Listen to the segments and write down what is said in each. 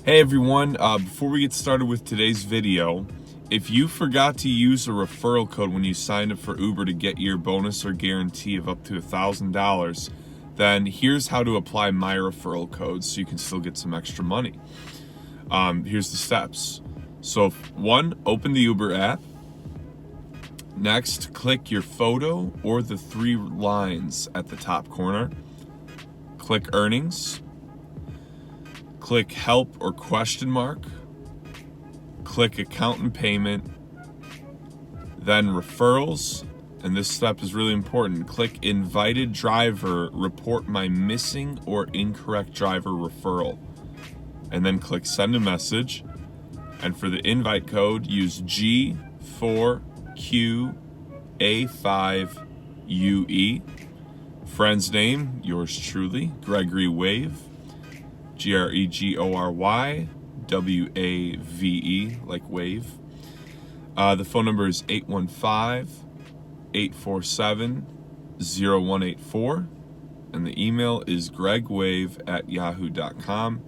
Hey everyone, before we get started with today's video, if you forgot to use a referral code when you signed up for Uber to get your bonus or guarantee of up to $1,000, then here's how to apply my referral code so you can still get some extra money. Here's the steps. So 1, open the Uber app. Next, click your photo or the 3 lines at the top corner. Click earnings. Click help or question mark. Click account and payment. Then referrals. And this step is really important. Click invited driver, report my missing or incorrect driver referral. And then click send a message. And for the invite code, use G4QA5UE. Friend's name, yours truly, Gregory Wave. GREGORYWAVE, like wave. The phone number is 815-847-0184. And the email is gregwave@yahoo.com.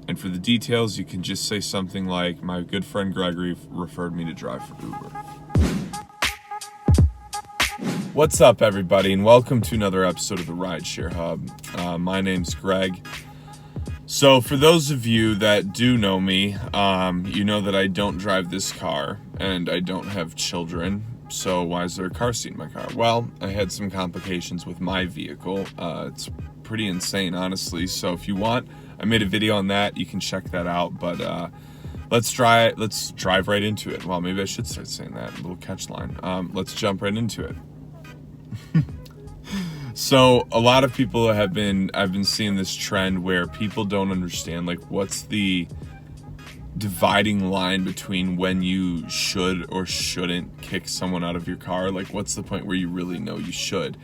And for the details, you can just say something like, my good friend Gregory referred me to drive for Uber. What's up, everybody, and welcome to another episode of the Rideshare Hub. My name's Greg. So for those of you that do know me, you know that I don't drive this car and I don't have children. So why is there a car seat in my car? Well, I had some complications with my vehicle. It's pretty insane, honestly. So if you want, I made a video on that. You can check that out. But let's drive right into it. Well, maybe I should start saying that, a little catch line. Let's jump right into it. So a lot of people I've been seeing this trend where people don't understand, like, what's the dividing line between when you should or shouldn't kick someone out of your car. Like, what's the point where you really know you should?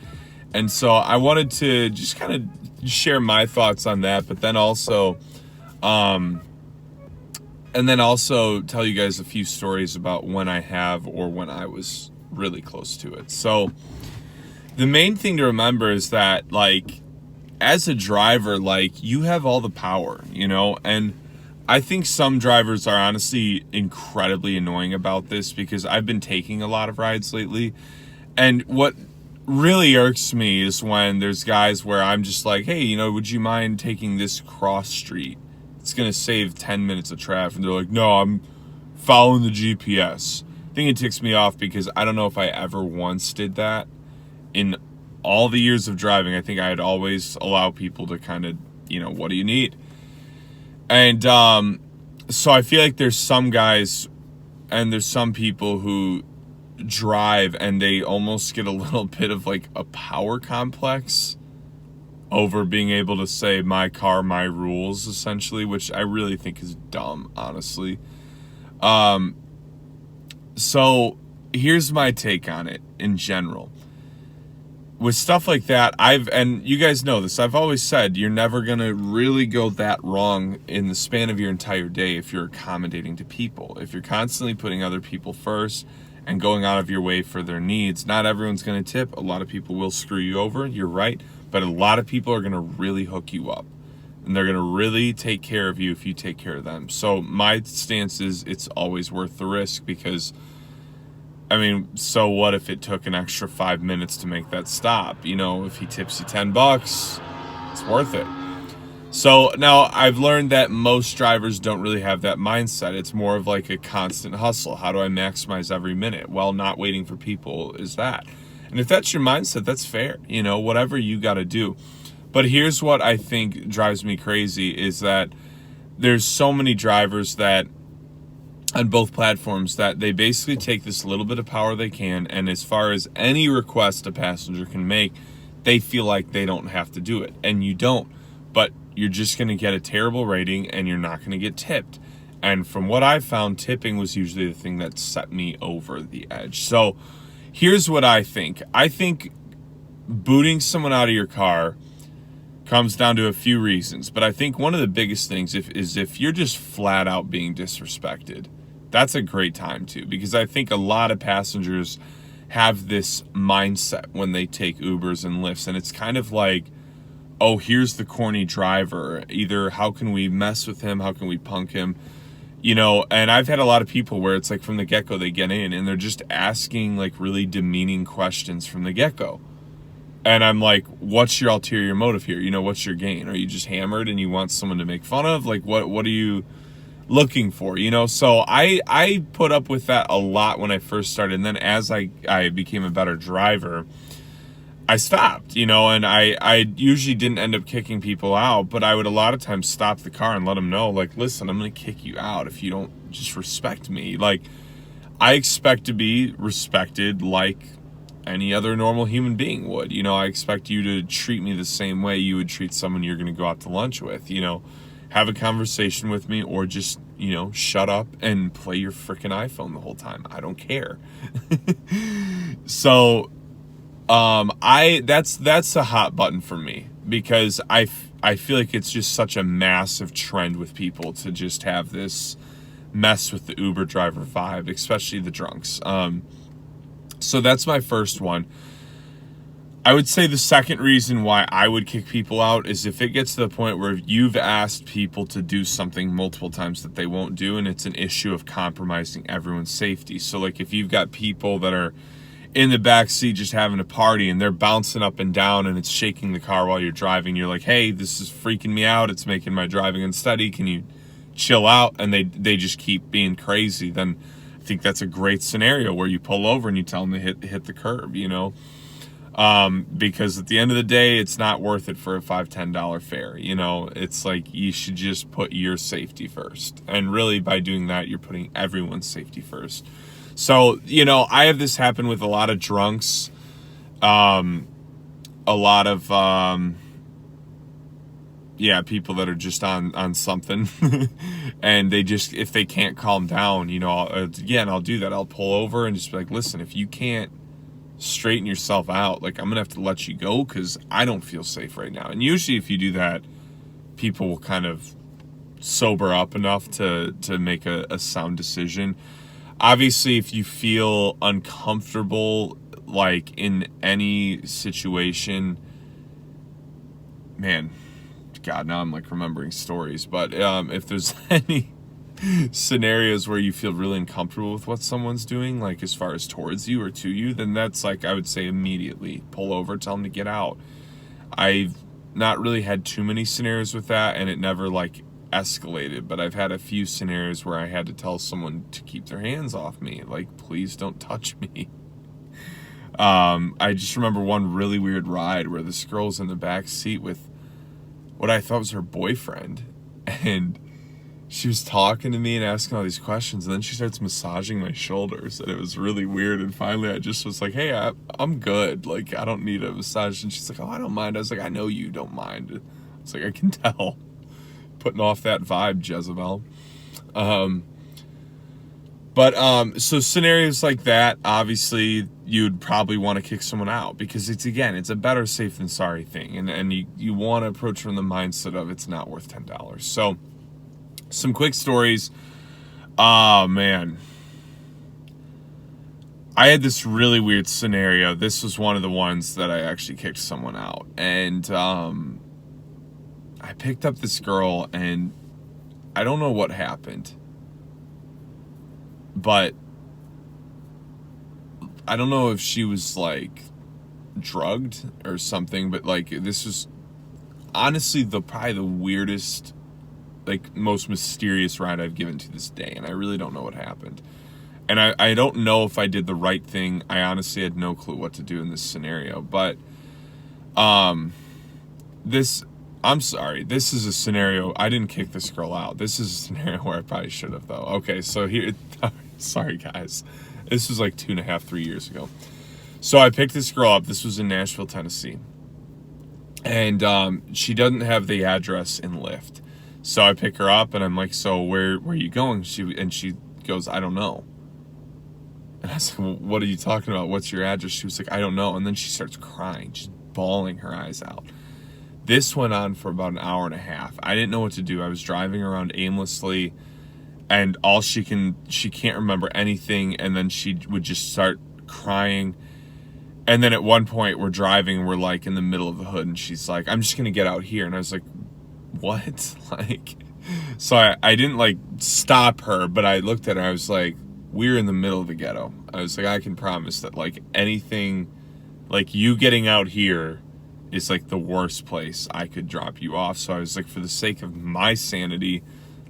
And so I wanted to just kind of share my thoughts on that, but then also tell you guys a few stories about when I have or when I was really close to it. So the main thing to remember is that, like, as a driver, like, you have all the power, you know? And I think some drivers are honestly incredibly annoying about this, because I've been taking a lot of rides lately. And what really irks me is when there's guys where I'm just like, hey, you know, would you mind taking this cross street? It's going to save 10 minutes of traffic. And they're like, no, I'm following the GPS. I think it ticks me off because I don't know if I ever once did that. In all the years of driving, I think I'd always allow people to kind of, you know, what do you need? And so I feel like there's some guys and there's some people who drive and they almost get a little bit of like a power complex over being able to say my car, my rules, essentially, which I really think is dumb, honestly. So here's my take on it in general. With stuff like that, and you guys know this, I've always said you're never going to really go that wrong in the span of your entire day if you're accommodating to people. If you're constantly putting other people first and going out of your way for their needs, not everyone's going to tip. A lot of people will screw you over, you're right, but a lot of people are going to really hook you up. And they're going to really take care of you if you take care of them. So my stance is it's always worth the risk, because I mean, so what if it took an extra 5 minutes to make that stop? You know, if he tips you $10, it's worth it. So now I've learned that most drivers don't really have that mindset. It's more of like a constant hustle. How do I maximize every minute? Well, not waiting for people is that. And if that's your mindset, that's fair. You know, whatever you got to do. But here's what I think drives me crazy is that there's so many drivers that on both platforms that they basically take this little bit of power they can, and as far as any request a passenger can make, they feel like they don't have to do it, and you don't. But you're just going to get a terrible rating, and you're not going to get tipped. And from what I've found, tipping was usually the thing that set me over the edge. So here's what I think. I think booting someone out of your car comes down to a few reasons, but I think one of the biggest things is if you're just flat out being disrespected. That's a great time too, because I think a lot of passengers have this mindset when they take Ubers and Lyfts, and it's kind of like, oh, here's the corny driver. Either how can we mess with him? How can we punk him? You know, and I've had a lot of people where it's like from the get-go they get in and they're just asking like really demeaning questions from the get-go. And I'm like, what's your ulterior motive here? You know, what's your gain? Are you just hammered and you want someone to make fun of? Like, what are you looking for? You know, so I put up with that a lot when I first started. And then as I became a better driver, I stopped, you know, and I usually didn't end up kicking people out, but I would a lot of times stop the car and let them know, like, listen, I'm going to kick you out if you don't just respect me. Like, I expect to be respected like any other normal human being would. You know, I expect you to treat me the same way you would treat someone you're going to go out to lunch with, you know, have a conversation with me or just, you know, shut up and play your freaking iPhone the whole time. I don't care. So, that's a hot button for me because I feel like it's just such a massive trend with people to just have this mess with the Uber driver vibe, especially the drunks. So that's my first one. I would say the second reason why I would kick people out is if it gets to the point where you've asked people to do something multiple times that they won't do, and it's an issue of compromising everyone's safety. So like if you've got people that are in the back seat just having a party and they're bouncing up and down and it's shaking the car while you're driving, you're like, hey, this is freaking me out, it's making my driving unsteady, can you chill out? And they just keep being crazy. Then I think that's a great scenario where you pull over and you tell them to hit the curb, you know, because at the end of the day it's not worth it for a $5-10 fare. You know, it's like you should just put your safety first, and really by doing that you're putting everyone's safety first. So, you know, I have this happen with a lot of drunks, a lot of, people that are just on something and they just, if they can't calm down, you know, I'll do that. I'll pull over and just be like, listen, if you can't straighten yourself out, like I'm going to have to let you go because I don't feel safe right now. And usually if you do that, people will kind of sober up enough to make a sound decision. Obviously, if you feel uncomfortable, like in any situation, man, God, now I'm like remembering stories, but if there's any scenarios where you feel really uncomfortable with what someone's doing, like as far as towards you or to you, then that's like, I would say immediately pull over, tell them to get out. I've not really had too many scenarios with that, and it never like escalated, but I've had a few scenarios where I had to tell someone to keep their hands off me, like please don't touch me. I just remember one really weird ride where this girl's in the back seat with what I thought was her boyfriend, and she was talking to me and asking all these questions, and then she starts massaging my shoulders, and it was really weird. And finally I just was like, hey, I'm good, like I don't need a massage. And she's like, oh, I don't mind. I was like, I know you don't mind. It's like, I can tell. Putting off that vibe, Jezebel. So scenarios like that, obviously you'd probably want to kick someone out because it's a better safe than sorry thing, and you want to approach from the mindset of it's not worth $10. So some quick stories. Oh man, I had this really weird scenario. This was one of the ones that I actually kicked someone out, and I picked up this girl, and I don't know what happened, but I don't know if she was like drugged or something, but like this was honestly probably the weirdest, like most mysterious ride I've given to this day, and I really don't know what happened. And I don't know if I did the right thing. I honestly had no clue what to do in this scenario, but I'm sorry, this is a scenario, I didn't kick this girl out. This is a scenario where I probably should have, though. Okay, so here, sorry guys. This was like 2.5, 3 years ago. So I picked this girl up. This was in Nashville, Tennessee. And she doesn't have the address in Lyft. So I pick her up and I'm like, so where are you going? She goes, I don't know. And I was like, well, what are you talking about? What's your address? She was like, I don't know. And then she starts crying, just bawling her eyes out. This went on for about an hour and a half. I didn't know what to do. I was driving around aimlessly, and she can't remember anything, and then she would just start crying. And then at one point we're driving, we're like in the middle of the hood, and she's like, I'm just gonna get out here. And I was like, what? Like, so I didn't like stop her, but I looked at her, I was like, we're in the middle of the ghetto. I was like, I can promise that like anything, like you getting out here is like the worst place I could drop you off. So I was like, for the sake of my sanity,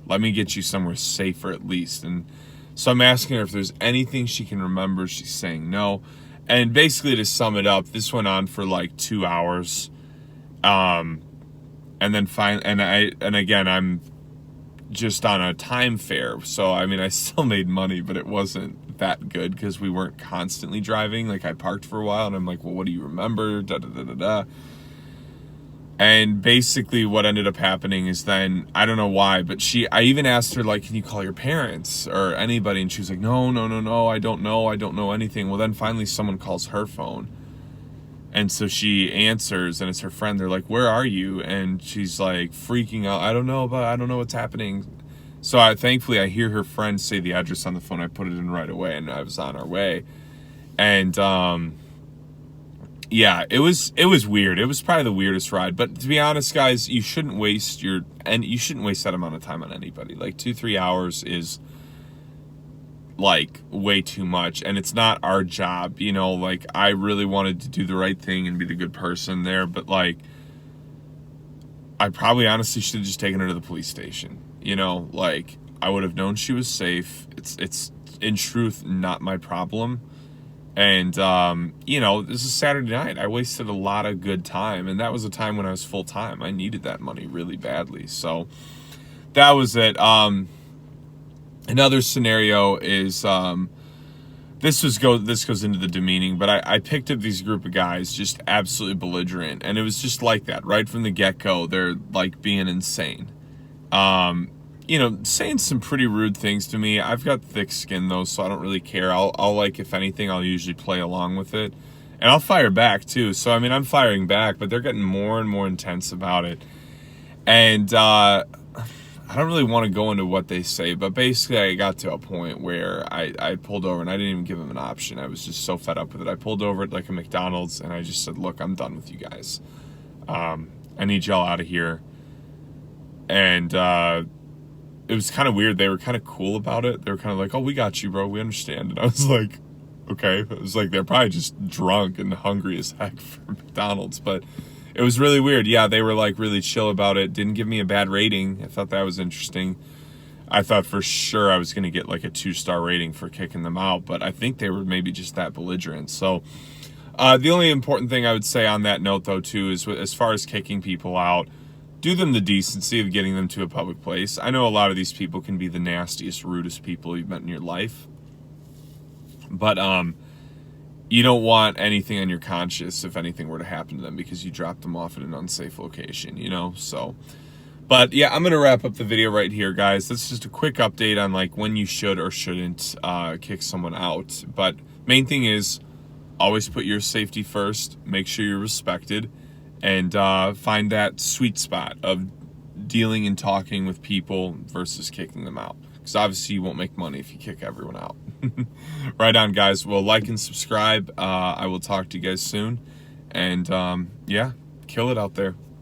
let me get you somewhere safer at least. And so I'm asking her if there's anything she can remember. She's saying no. And basically, to sum it up, this went on for like 2 hours. And then and again, I'm just on a time fare. So, I mean, I still made money, but it wasn't that good because we weren't constantly driving. Like, I parked for a while, and I'm like, well, what do you remember? Da, da, da, da, da. And basically what ended up happening is then, I don't know why, but I even asked her, like, can you call your parents or anybody? And she was like, no, I don't know anything. Well, then finally someone calls her phone. And so she answers, and it's her friend. They're like, where are you? And she's like freaking out. I don't know what's happening. So thankfully I hear her friend say the address on the phone. I put it in right away, and I was on our way. And, yeah, it was weird. It was probably the weirdest ride. But to be honest, guys, you shouldn't waste that amount of time on anybody. Like 2-3 hours is like way too much, and it's not our job, you know. Like, I really wanted to do the right thing and be the good person there, but like I probably honestly should have just taken her to the police station, you know. Like, I would have known she was safe. It's in truth not my problem. And, you know, this is Saturday night. I wasted a lot of good time. And that was a time when I was full time. I needed that money really badly. So that was it. Another scenario is, this goes into the demeaning, but I picked up these group of guys just absolutely belligerent. And it was just like that right from the get-go. They're like being insane. You know, saying some pretty rude things to me. I've got thick skin though, so I don't really care. I'll like, if anything, I'll usually play along with it, and I'll fire back too. So I mean, I'm firing back, but they're getting more and more intense about it. And I don't really want to go into what they say, but basically I got to a point where I pulled over, and I didn't even give them an option. I was just so fed up with it. I pulled over at like a McDonald's, and I just said, look, I'm done with you guys. I need y'all out of here. And it was kind of weird. They were kind of cool about it. They were kind of like, oh, we got you, bro. We understand. And I was like, okay. It was like, they're probably just drunk and hungry as heck for McDonald's. But it was really weird. Yeah, they were like really chill about it. Didn't give me a bad rating. I thought that was interesting. I thought for sure I was going to get like a 2-star rating for kicking them out. But I think they were maybe just that belligerent. So the only important thing I would say on that note, though, too, is as far as kicking people out, do them the decency of getting them to a public place. I know a lot of these people can be the nastiest, rudest people you've met in your life. But you don't want anything on your conscience if anything were to happen to them because you dropped them off at an unsafe location, you know? So, but yeah, I'm going to wrap up the video right here, guys. That's just a quick update on like when you should or shouldn't kick someone out. But main thing is always put your safety first. Make sure you're respected. And find that sweet spot of dealing and talking with people versus kicking them out. Because obviously you won't make money if you kick everyone out. Right on, guys. Well, like and subscribe. I will talk to you guys soon. And yeah, kill it out there.